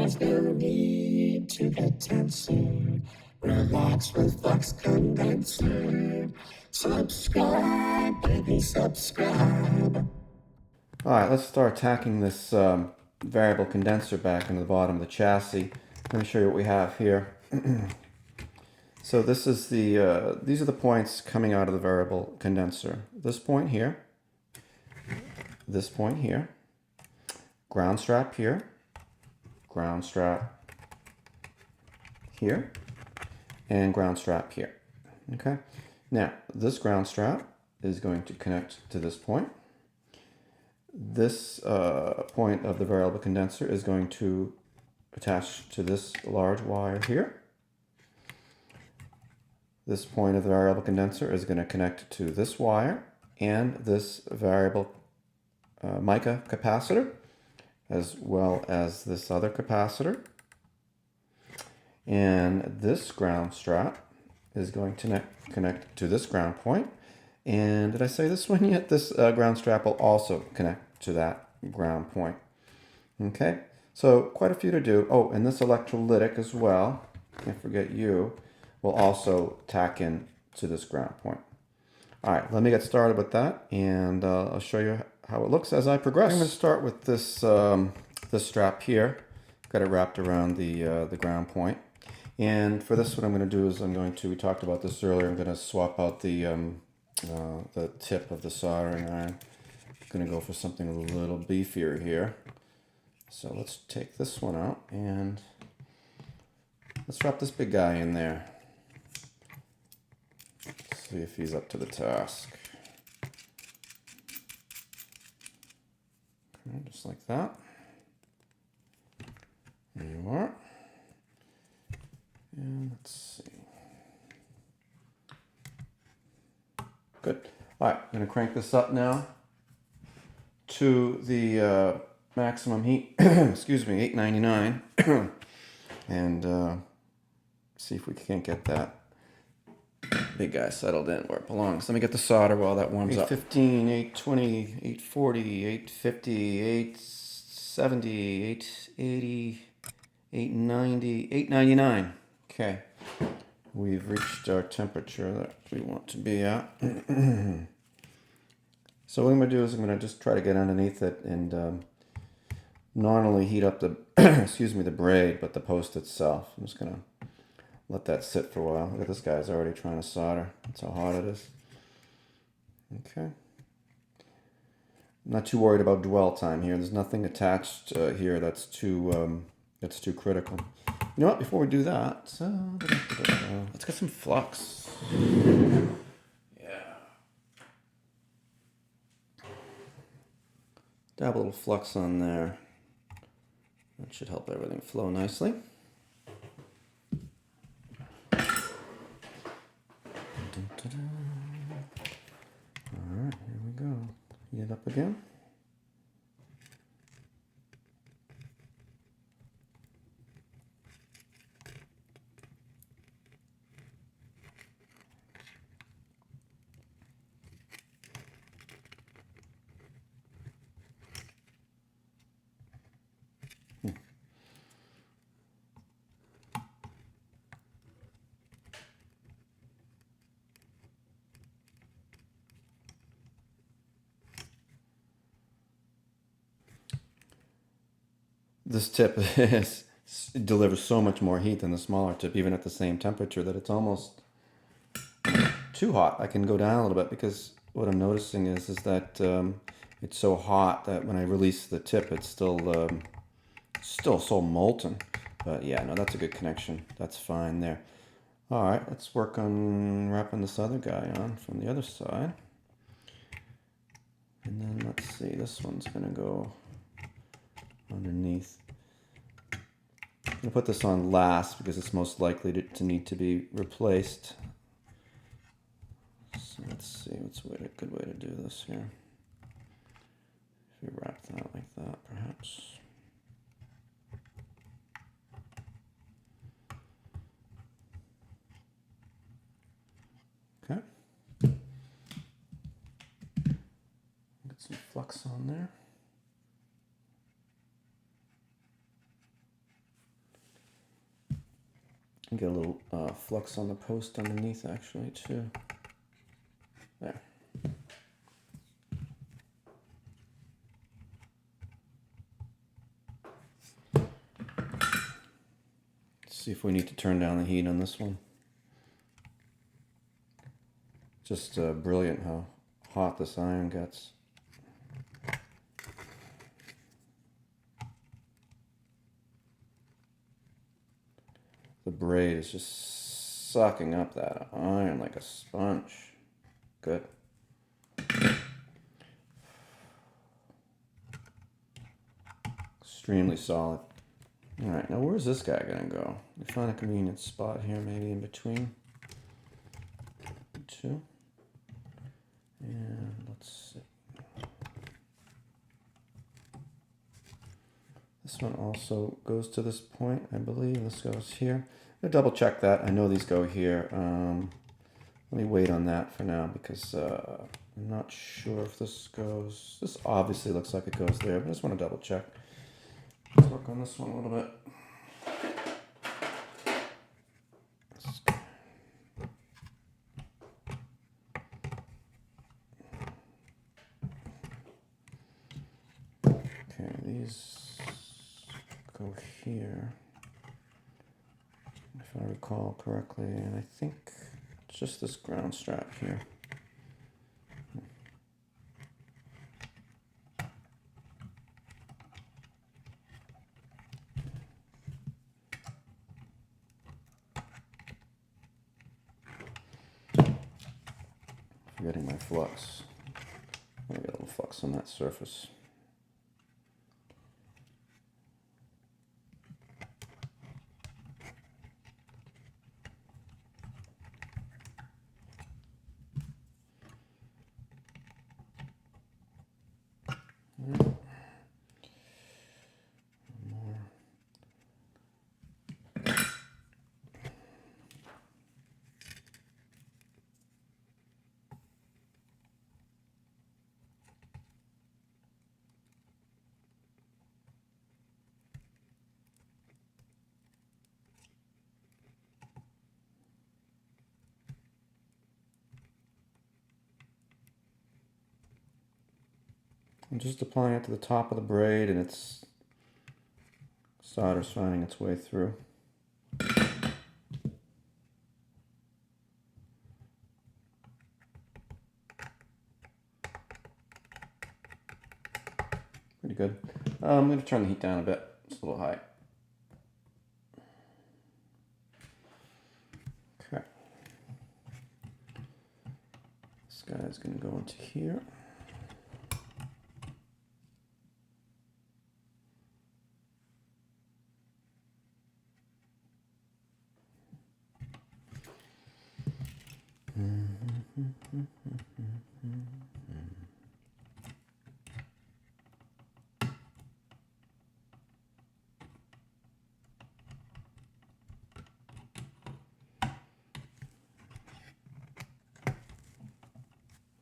There's no need to get tenser. Relax with Flux Condenser. Subscribe, baby, subscribe. All right, let's start tacking this variable condenser back into the bottom of the chassis. Let me show you what we have here. So this is these are the points coming out of the variable condenser. This point here, ground strap here, ground strap here, and ground strap here. Okay. Now this ground strap is going to connect to this point. This point of the variable condenser is going to attach to this large wire here. This point of the variable condenser is going to connect to this wire and this variable mica capacitor, as well as this other capacitor. And this ground strap is going to connect to this ground point. And did I say this one yet? This ground strap will also connect to that ground point. Okay, so quite a few to do. Oh, and this electrolytic as well, can't forget you, will also tack in to this ground point. All right, let me get started with that, and I'll show you how it looks as I progress. I'm going to start with this this strap here. Got it wrapped around the ground point. And for this, what I'm going to do is we talked about this earlier, I'm going to swap out the tip of the soldering iron. I'm going to go for something a little beefier here. So let's take this one out and let's drop this big guy in there. See if he's up to the task. Okay, just like that. There you are. And let's see. Good. All right, I'm going to crank this up now to the maximum heat, excuse me, 899, and see if we can't get that big guy settled in where it belongs. Let me get the solder while that warms up. 815, 820, 840, 850, 870, 880, 890, 899. Okay, we've reached our temperature that we want to be at. So what I'm going to do is I'm going to just try to get underneath it and not only heat up the, excuse me, the braid, but the post itself. I'm just going to let that sit for a while. Look at this guy's already trying to solder. That's how hot it is. Okay. I'm not too worried about dwell time here. There's nothing attached here that's too critical. You know what? Before we do that, let's get some flux. Dab a little flux on there. That should help everything flow nicely. Alright, here we go. Heat it up again. This tip delivers so much more heat than the smaller tip, even at the same temperature, that it's almost too hot. I can go down a little bit because what I'm noticing is that it's so hot that when I release the tip, it's still so molten. But yeah, no, that's a good connection. That's fine there. All right, let's work on wrapping this other guy on from the other side. And then let's see, this one's gonna go underneath. I'm going to put this on last because it's most likely to need to be replaced. So let's see, what's a good way to do this here. If we wrap that like that, perhaps. Okay. Get some flux on there. Get a little flux on the post underneath actually too. There. Let's see if we need to turn down the heat on this one. Just brilliant how hot this iron gets. The braid is just sucking up that iron like a sponge. Good. Extremely solid. All right, now where's this guy gonna go? We find a convenient spot here, maybe in between the two. And let's see. This one also goes to this point, I believe. This goes here. I'm gonna double check that. I know these go here. Let me wait on that for now because I'm not sure if this goes. This obviously looks like it goes there, but I just want to double check. Let's work on this one a little bit. Okay, these go here, if I recall correctly, and I think it's just this ground strap here. Forgetting my flux. I get a little flux on that surface. I'm just applying it to the top of the braid, and it's solder's finding its way through. Pretty good. I'm going to turn the heat down a bit. It's a little high. Okay. This guy's going to go into here.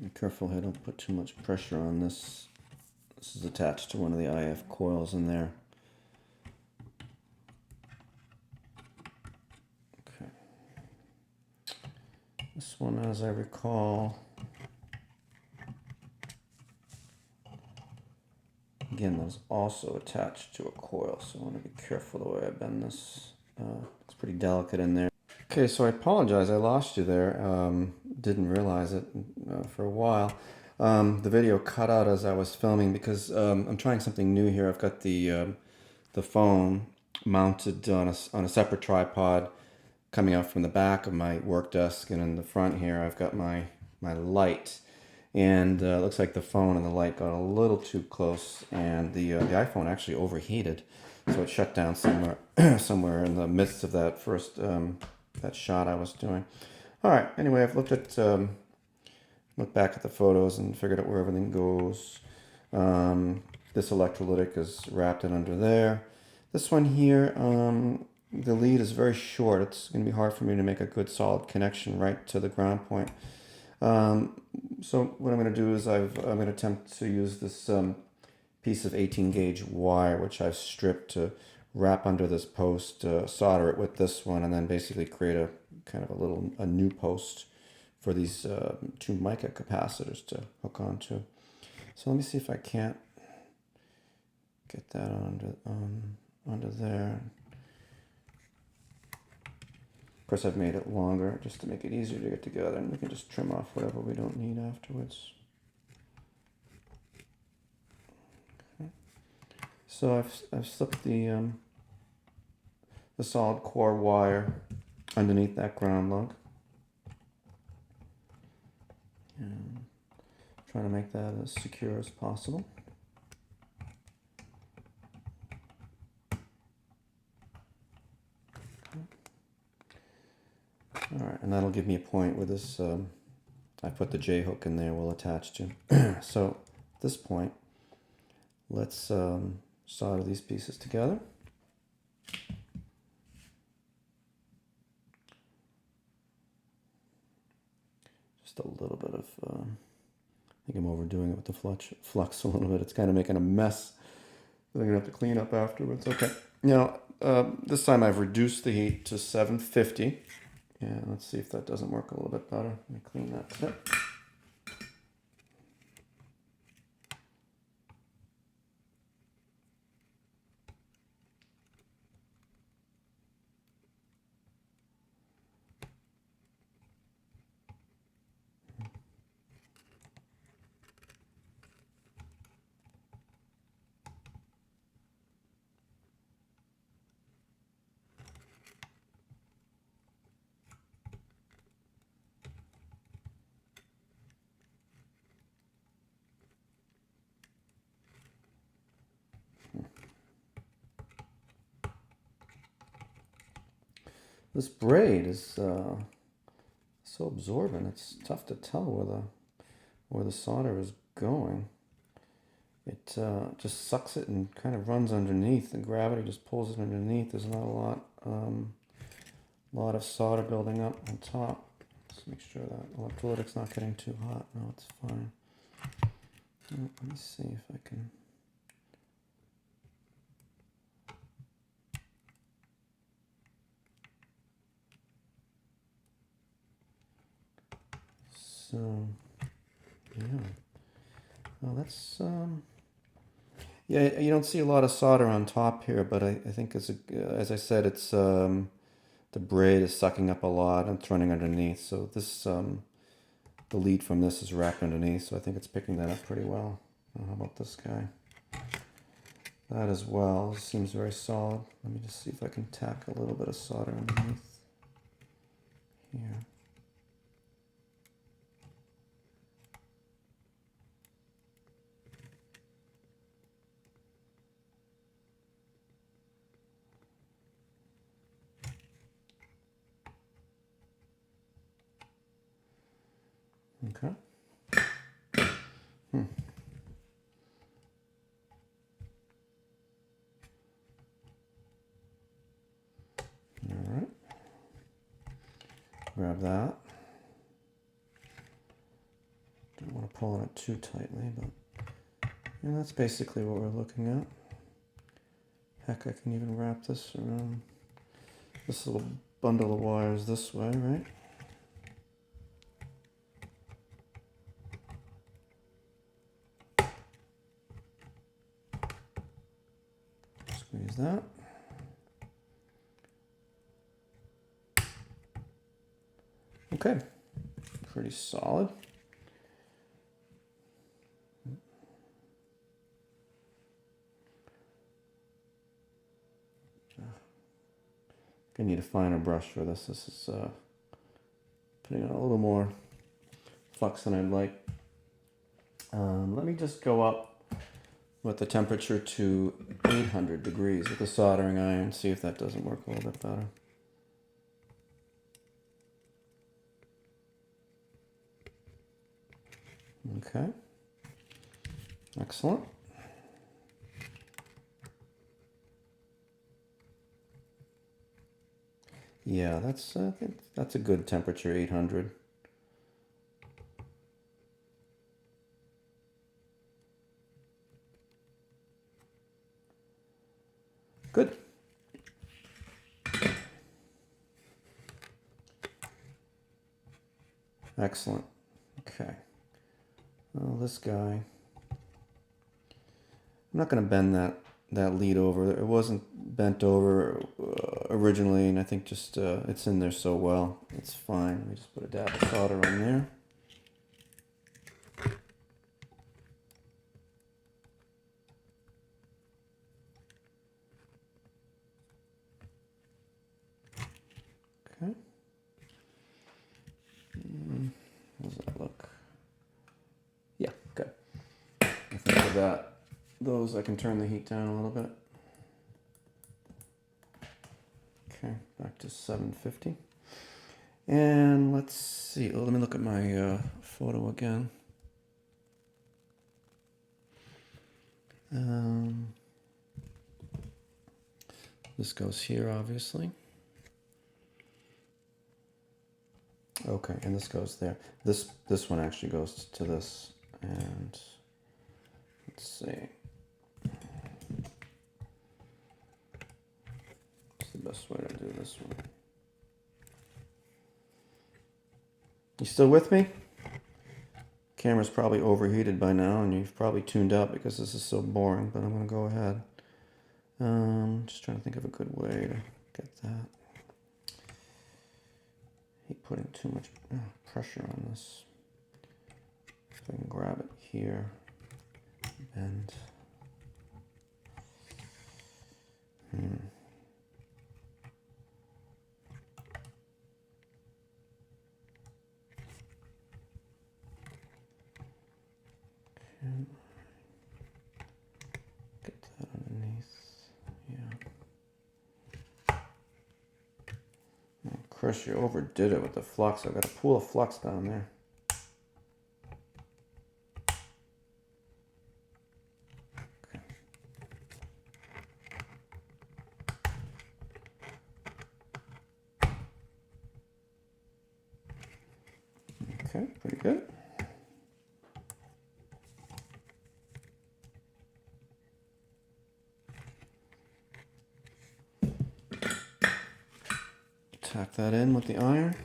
Be careful here, don't put too much pressure on this. This is attached to one of the IF coils in there. Okay. This one, as I recall, again, was also attached to a coil, so I want to be careful the way I bend this. It's pretty delicate in there. Okay, so I apologize, I lost you there. Didn't realize it for a while. The video cut out as I was filming because I'm trying something new here. I've got the phone mounted on a separate tripod coming out from the back of my work desk, and in the front here I've got my light. And it looks like the phone and the light got a little too close, and the iPhone actually overheated, so it shut down somewhere in the midst of that first that shot I was doing. All right. Anyway, I've looked back at the photos and figured out where everything goes. This electrolytic is wrapped in under there. This one here, the lead is very short. It's going to be hard for me to make a good solid connection right to the ground point. So what I'm going to do is I'm going to attempt to use this piece of 18 gauge wire, which I've stripped to wrap under this post, solder it with this one, and then basically create a kind of a new post for these two mica capacitors to hook onto. So let me see if I can't get that onto there. Of course, I've made it longer just to make it easier to get together, and we can just trim off whatever we don't need afterwards. Okay. So I've slipped the solid core wire underneath that ground lug. And trying to make that as secure as possible. All right, and that'll give me a point where this, I put the J hook in there, will attach to. So at this point, let's solder these pieces together. Just a little bit of, I think I'm overdoing it with the flux a little bit. It's kind of making a mess that I'm gonna have to clean up afterwards. Okay, now this time I've reduced the heat to 750. Yeah, let's see if that doesn't work a little bit better. Let me clean that tip. This braid is so absorbent. It's tough to tell where the solder is going. It just sucks it and kind of runs underneath. The gravity just pulls it underneath. There's not a lot of solder building up on top. Just make sure that electrolytic's not getting too hot. No, it's fine. Let me see if I can. So, yeah. Well, that's yeah. You don't see a lot of solder on top here, but I think as I said, it's the braid is sucking up a lot and it's running underneath. So this the lead from this is wrapped underneath, so I think it's picking that up pretty well. How about this guy? That as well seems very solid. Let me just see if I can tack a little bit of solder underneath here. Okay. All right. Grab that. Don't want to pull on it too tightly, but yeah, that's basically what we're looking at. Heck, I can even wrap this around this little bundle of wires this way, right? Squeeze that. Okay, pretty solid. I need a finer brush for this. This is putting on a little more flux than I'd like. Let me just go up with the temperature to 800 degrees with the soldering iron, see if that doesn't work a little bit better. Okay, excellent. Yeah, I think that's a good temperature, 800. Good. Excellent. Okay. Well, this guy, I'm not going to bend that lead over. It wasn't bent over originally, and I think just it's in there so well. It's fine. Let me just put a dab of solder on there. Okay. How does that look? Yeah, good. I think for that, those I can turn the heat down a little bit. Okay, back to 750. And let's see. Let me look at my photo again. This goes here, obviously. Okay, and this goes there. This one actually goes to this, and let's see. What's the best way to do this one? You still with me? Camera's probably overheated by now, and you've probably tuned out because this is so boring, but I'm going to go ahead. Just trying to think of a good way to get that. Hate putting too much pressure on this. If I can grab it here, bend. Can I get that underneath? Yeah. Oh, Chris, you overdid it with the flux. I've got a pool of flux down there. Okay, pretty good. Tack that in with the iron.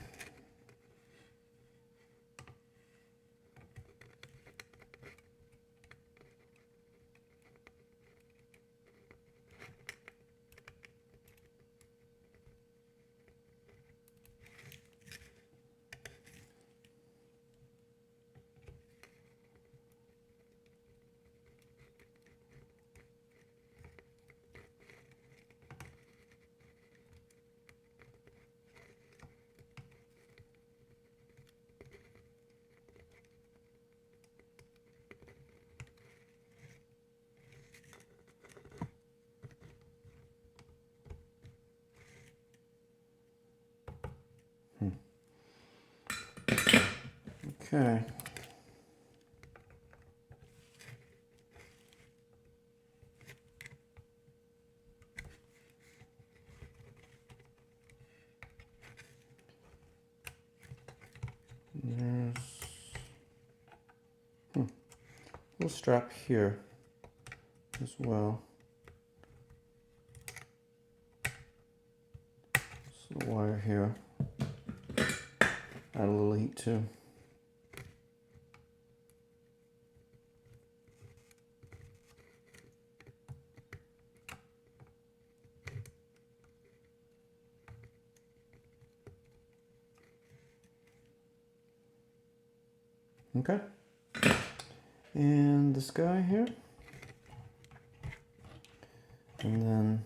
Okay. There's a little strap here as well. So the wire here. Add a little heat too. Okay. And this guy here. And then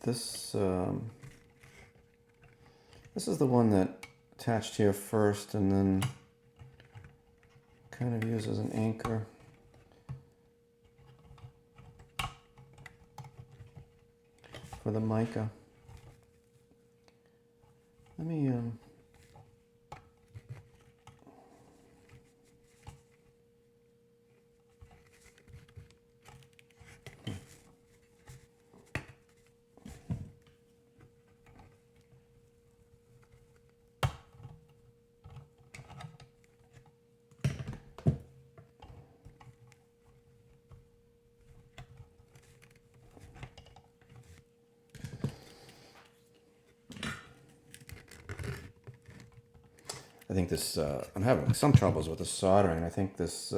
this this is the one that attached here first and then kind of used as an anchor. For the mica. Let me think this, I'm having some troubles with the soldering. I think this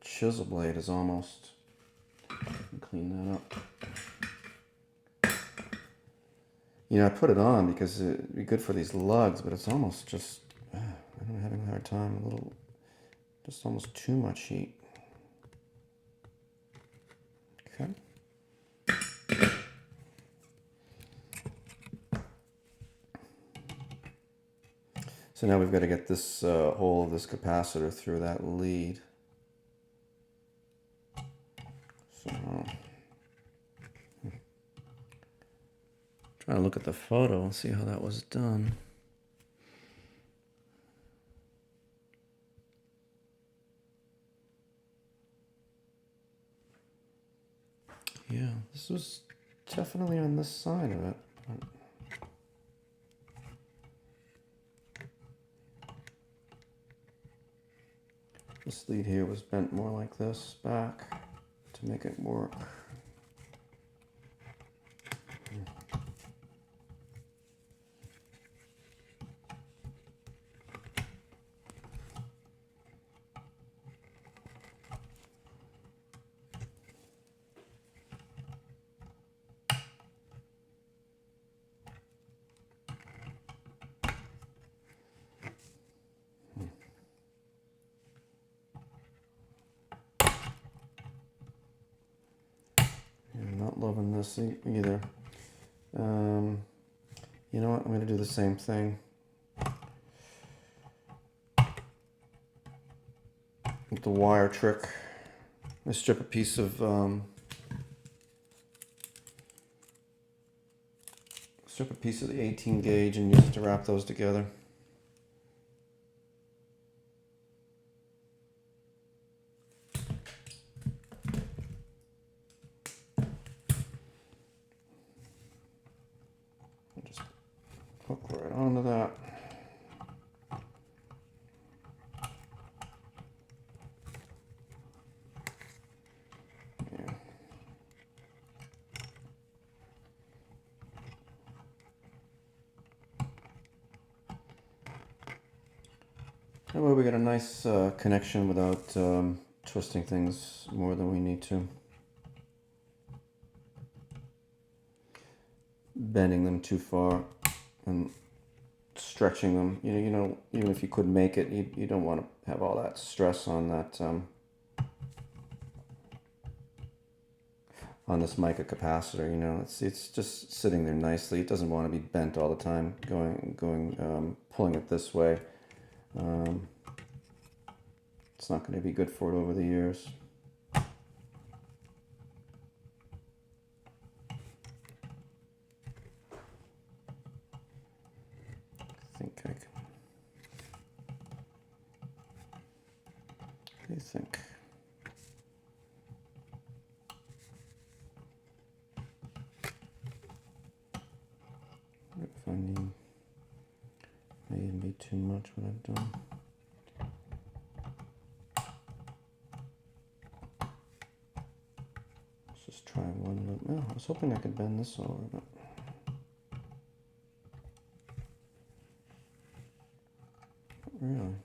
chisel blade is almost, clean that up. You know, I put it on because it'd be good for these lugs, but it's almost just, I'm having a hard time, just almost too much heat. Okay. So now we've got to get this hole of this capacitor through that lead. So, trying to look at the photo and see how that was done. Yeah, this was definitely on this side of it. This lead here was bent more like this back to make it work. Not loving this either. You know what? I'm going to do the same thing with the wire trick. I strip a piece of the 18 gauge and use it to wrap those together. Just hook right onto that. Yeah. That way we get a nice connection without twisting things more than we need to. Bending them too far and stretching them. You know, even if you could make it, you don't want to have all that stress on that on this mica capacitor. You know, it's just sitting there nicely. It doesn't want to be bent all the time, pulling it this way. It's not going to be good for it over the years. I think I can. What do you think? If I need, may even be too much what I've done. Let's just try one loop. Oh, I was hoping I could bend this over, but not really.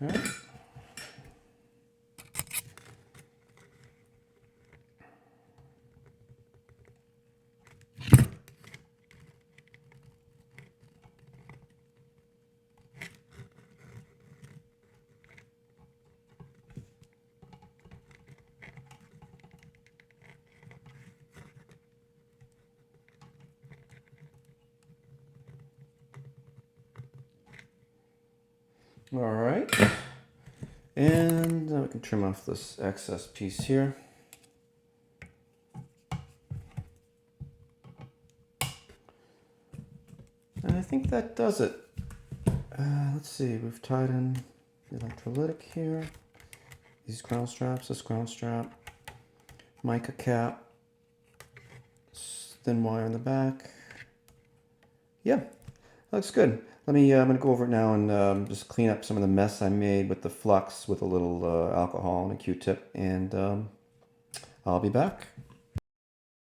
Okay. All right. And then we can trim off this excess piece here. And I think that does it. Let's see, we've tied in the electrolytic here. These ground straps, this ground strap, mica cap, thin wire in the back. Yeah, Looks good. I'm going to go over it now and just clean up some of the mess I made with the flux with a little alcohol and a Q-tip, and I'll be back.